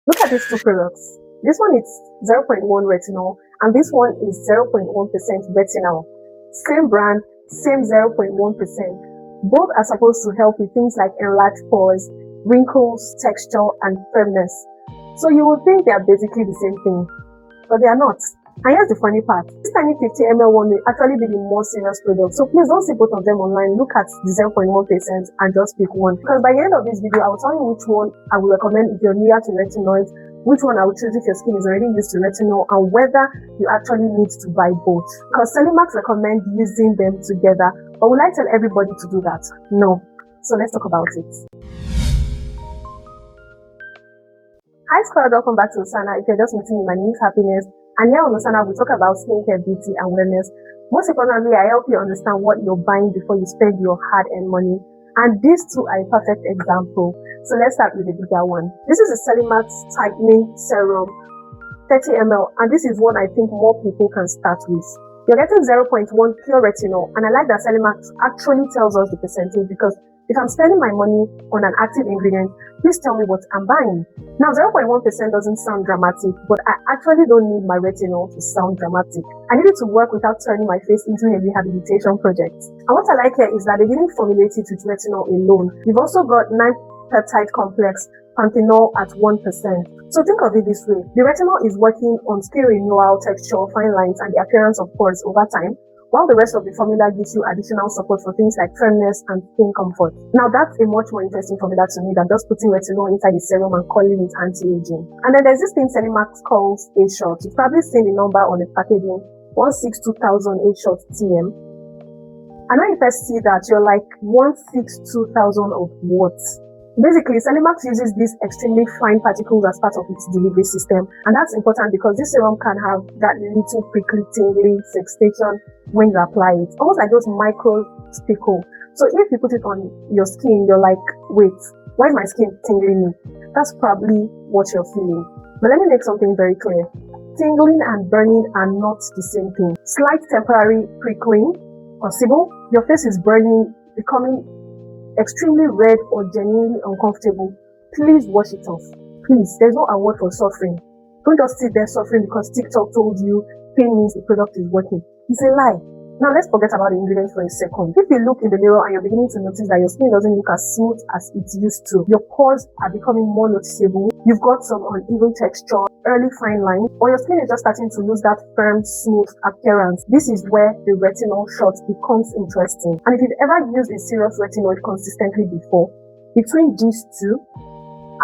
Look at these two products. This one is 0.1 retinol and this one is 0.1% retinol. Same brand, same 0.1%. Both are supposed to help with things like enlarged pores, wrinkles, texture, and firmness. So you would think they are basically the same thing, but they are not. And here's the funny part. This tiny 50 ml one may actually be the more serious product. So please don't see both of them online. Look at the 0.1% and just pick one. Because by the end of this video, I will tell you which one I will recommend if you're near to retinoids, which one I would choose if your skin is already used to retinol, and whether you actually need to buy both. Because Celimax recommend using them together. But will I tell everybody to do that? No. So let's talk about it. Hi squad, welcome back to OSANA. If you're just meeting me, my name is Happiness. And here on OSANA, we talk about skincare, beauty, and wellness. Most importantly, I help you understand what you're buying before you spend your hard-earned money. And these two are a perfect example. So let's start with the bigger one. This is a Celimax Tightening Serum, 30 ml. And this is one I think more people can start with. You're getting 0.1 pure retinol. And I like that Celimax actually tells us the percentage, because if I'm spending my money on an active ingredient, please tell me what I'm buying. Now, 0.1% doesn't sound dramatic, but I actually don't need my retinol to sound dramatic. I need it to work without turning my face into a rehabilitation project. And what I like here is that they didn't formulate it with retinol alone. You've also got 9-peptide complex, panthenol at 1%. So think of it this way. The retinol is working on skin renewal, texture, fine lines, and the appearance of pores over time, while the rest of the formula gives you additional support for things like firmness and skin comfort. Now that's a much more interesting formula to me than just putting retinol inside the serum and calling it anti-aging. And then there's this thing Celimax calls a shot. You've probably seen the number on the packaging, 162,000 A-shot TM. And when you first see that, you're like, 162,000 of what? Basically, Celimax uses these extremely fine particles as part of its delivery system, and that's important because this serum can have that little prickly, tingly sensation when you apply it, almost like those micro speckle. So if you put it on your skin, you're like, wait, why is my skin tingling me? That's probably what you're feeling. But let me make something very clear. Tingling and burning are not the same thing. Slight temporary prickling, possible. Your face is burning, becoming extremely red or genuinely uncomfortable, please wash it off. Please, there's no award for suffering. Don't just sit there suffering because TikTok told you pain means the product is working. It's a lie. Now let's forget about the ingredients for a second. If you look in the mirror and you're beginning to notice that your skin doesn't look as smooth as it used to, your pores are becoming more noticeable, you've got some uneven texture, early fine lines, or your skin is just starting to lose that firm, smooth appearance, this is where the retinol shot becomes interesting. And if you've ever used a serious retinoid consistently before, between these two,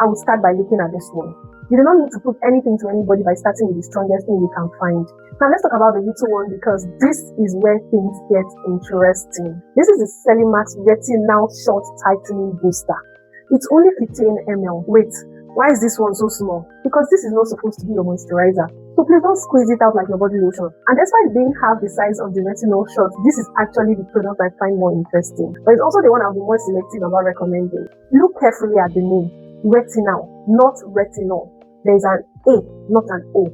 I would start by looking at this one. You do not need to put anything to anybody by starting with the strongest thing you can find. Now let's talk about the little one, because this is where things get interesting. This is the Celimax Retinal Shot Tightening Booster. It's only 15 ml. Wait, why is this one so small? Because this is not supposed to be your moisturizer. So please don't squeeze it out like your body lotion. And despite being half the size of the retinol shot, this is actually the product I find more interesting. But it's also the one I'll be more selective about recommending. Look carefully at the name. Retinal, not retinol. There's an A, not an O.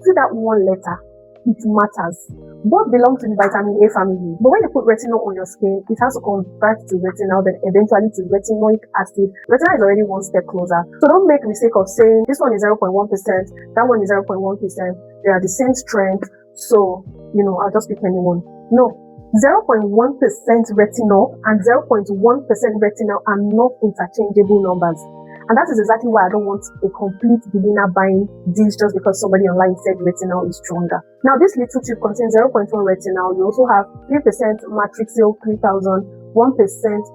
See that one letter? It matters. Both belong to the vitamin A family. But when you put retinol on your skin, it has to convert to retinol, then eventually to retinoic acid. Retinol is already one step closer. So don't make the mistake of saying this one is 0.1%, that one is 0.1%. They are the same strength. So, I'll just pick anyone. No. 0.1% retinol and 0.1% retinol are not interchangeable numbers. And that is exactly why I don't want a complete beginner buying these just because somebody online said retinol is stronger. Now, this little tube contains 0.1 retinol. You also have 3% matrixyl 3000, 1%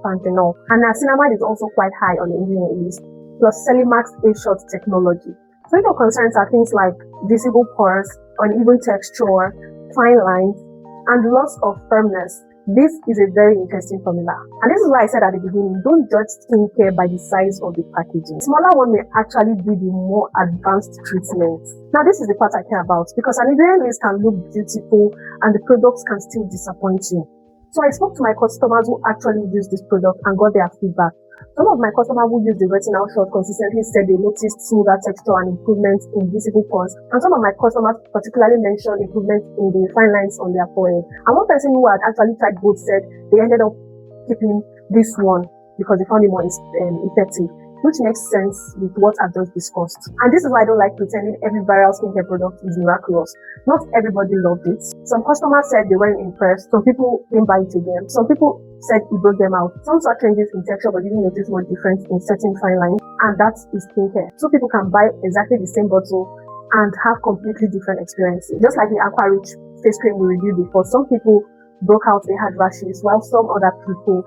panthenol. And niacinamide is also quite high on the ingredient list, plus Celimax A-shot technology. So your concerns are things like visible pores, uneven texture, fine lines, and loss of firmness. This is a very interesting formula. And this is why I said at the beginning, don't judge skincare by the size of the packaging. Smaller one may actually be the more advanced treatment. Now this is the part I care about, because an ingredient list can look beautiful and the products can still disappoint you. So I spoke to my customers who actually used this product and got their feedback. Some of my customers who use the retinal shot consistently said they noticed smoother texture and improvements in visible pores. And some of my customers particularly mentioned improvements in the fine lines on their forehead. And one person who had actually tried both said they ended up keeping this one because they found it more effective. which makes sense with what I've just discussed. And this is why I don't like pretending every viral skincare product is miraculous. Not everybody loved it. Some customers said they weren't impressed. Some people didn't buy it again. Some people said it broke them out. Some saw changes in texture but didn't notice much difference in certain fine lines, and that is skincare. Two people can buy exactly the same bottle and have completely different experiences. Just like the Aqua Rich face cream we reviewed before, some people broke out, they had rashes, while some other people,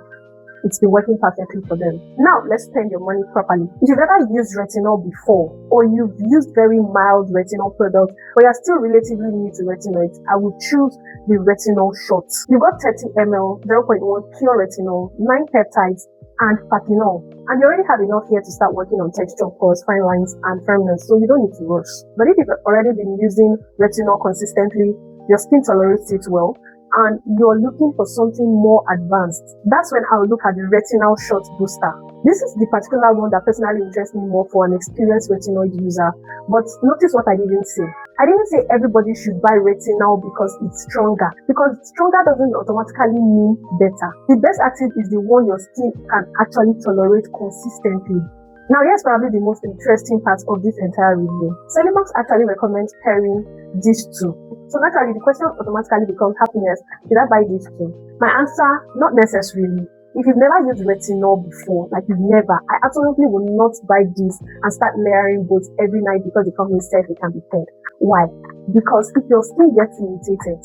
it's been working perfectly for them. Now, let's spend your money properly. If you've ever used retinol before, or you've used very mild retinol products, but you're still relatively new to retinoids, I would choose the Retinol Shot. You've got 30 ml, 0.1 pure retinol, 9 peptides, and patinol. And you already have enough here to start working on texture, pores, fine lines, and firmness, so you don't need to rush. But if you've already been using retinol consistently, your skin tolerates it well, and you're looking for something more advanced, that's when I'll look at the Retinal Shot Booster. This is the particular one that personally interests me more for an experienced retinoid user. But notice what I didn't say. I didn't say everybody should buy retinol because it's stronger. Because stronger doesn't automatically mean better. The best active is the one your skin can actually tolerate consistently. Now, here's probably the most interesting part of this entire review. Celimax actually recommends pairing these two. So naturally, the question automatically becomes happiness. Should I buy these two? My answer, not necessarily. If you've never used retinol before, like you've never, I absolutely will not buy this and start layering both every night because the company said it can be paired. Why? Because if your skin gets irritated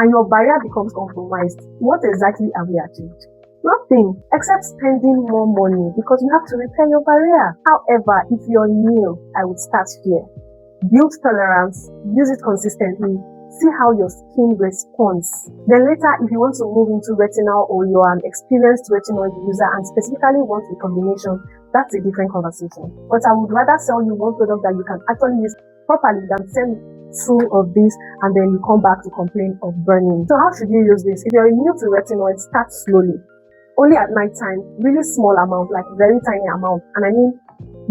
and your barrier becomes compromised, what exactly have we achieved? Nothing, except spending more money because you have to repair your barrier. However, if you're new, I would start here. Build tolerance, use it consistently, see how your skin responds. Then later, if you want to move into retinol or you're an experienced retinoid user and specifically want a combination, that's a different conversation. But I would rather sell you one product that you can actually use properly than sell two of these and then you come back to complain of burning. So how should you use this? If you're new to retinoid, start slowly. Only at night time, really small amount, like very tiny amount, and I mean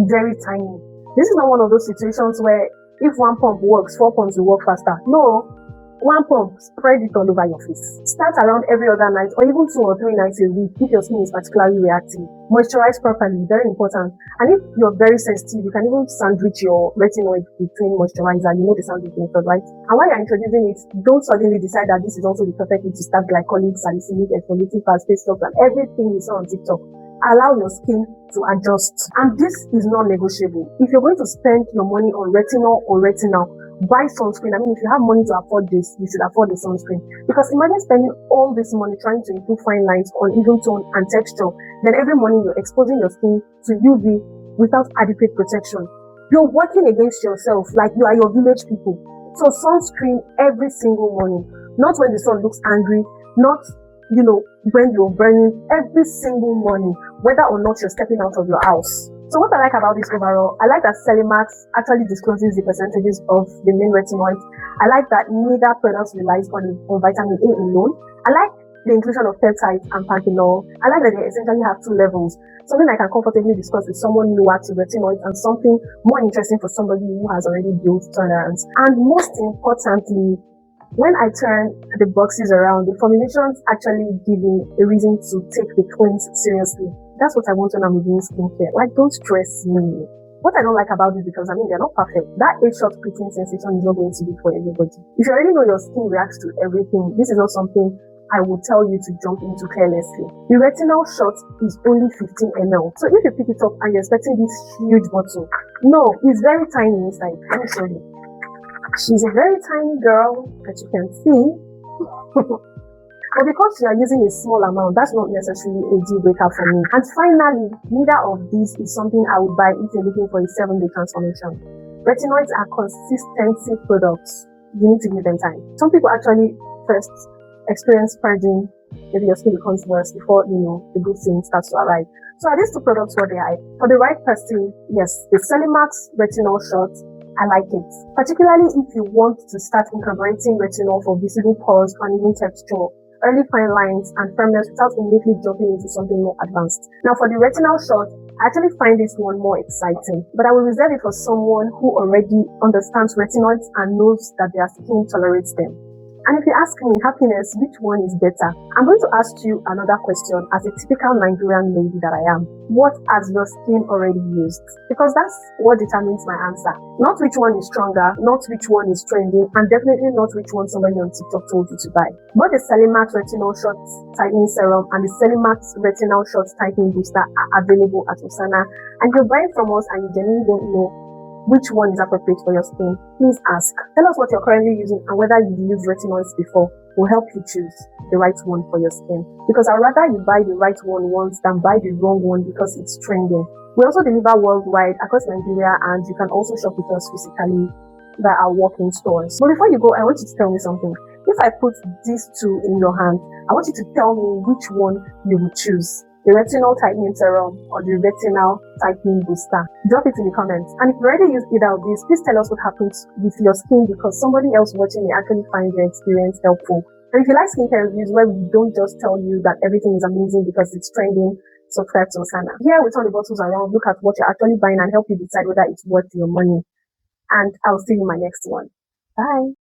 very tiny. This is not one of those situations where if one pump works, 4 pumps will work faster. No, one pump, spread it all over your face. Start around every other night or even 2 or 3 nights a week if your skin is particularly reactive. Moisturize properly, very important. And if you're very sensitive, you can even sandwich your retinoid between moisturizer. You know the sandwich method, right? And while you're introducing it, don't suddenly decide that this is also the perfect way to start glycolic, salicylic, exfoliating fast face scrubs and everything you saw on TikTok. Allow your skin to adjust. And this is non-negotiable. If you're going to spend your money on retinol or retinal, buy sunscreen. I mean, if you have money to afford this, you should afford the sunscreen. Because imagine spending all this money trying to improve fine lines on even tone and texture. Then every morning you're exposing your skin to UV without adequate protection. You're working against yourself like you are your village people. So sunscreen every single morning. Not when the sun looks angry, not when you're burning, every single morning, whether or not you're stepping out of your house. So what I like about this overall, I like that Celimax actually discloses the percentages of the main retinoids. I like that neither product relies on vitamin A alone. I like the inclusion of peptides and panthenol. I like that they essentially have 2 levels. Something I can comfortably discuss with someone newer to retinoids and something more interesting for somebody who has already built tolerance. And most importantly, when I turn the boxes around, the formulations actually give me a reason to take the claims seriously. That's what I want when I'm reviewing skincare. Like, don't stress me. What I don't like about this, because they're not perfect. That 8-shot prickling sensation is not going to be for everybody. If you already know your skin reacts to everything, this is not something I would tell you to jump into carelessly. The Retinal Shot is only 15 ml. So if you pick it up and you're expecting this huge bottle, no, it's very tiny inside. Let me show you. She's a very tiny girl that you can see. But because you are using a small amount, that's not necessarily a deal breaker for me. And finally, neither of these is something I would buy if you're looking for a 7-day transformation. Retinoids are consistency products. You need to give them time. Some people actually first experience purging, maybe your skin becomes worse before, the good thing starts to arrive. So are these 2 products what they are? For the right person, yes, the Celimax Retinol Shot, I like it. Particularly if you want to start incorporating retinol for visible pores, uneven texture, early fine lines, and firmness without immediately jumping into something more advanced. Now for the Retinal Shot, I actually find this one more exciting, but I will reserve it for someone who already understands retinoids and knows that their skin tolerates them. And if you ask me, happiness, which one is better? I'm going to ask you another question as a typical Nigerian lady that I am. What has your skin already used? Because that's what determines my answer. Not which one is stronger, not which one is trending, and definitely not which one somebody on TikTok told you to buy. Both the Celimax Retinol Shot Tightening Serum and the Celimax Retinol Shot Tightening Booster are available at OSANA. And you're buying from us and you genuinely don't know which one is appropriate for your skin, please ask. Tell us what you're currently using and whether you've used retinoids before. Will help you choose the right one for your skin. Because I'd rather you buy the right one once than buy the wrong one because it's trending. We also deliver worldwide across Nigeria, and you can also shop with us physically by our walk-in stores. But before you go, I want you to tell me something. If I put these two in your hand, I want you to tell me which one you would choose. The retinol tightening serum or the retinal tightening booster. Drop it in the comments. And if you already used either of these, please tell us what happens with your skin, because somebody else watching may actually find your experience helpful. And if you like skincare reviews where we don't just tell you that everything is amazing because it's trending, subscribe to OSANA. Here we turn the bottles around, look at what you're actually buying and help you decide whether it's worth your money. And I'll see you in my next one. Bye.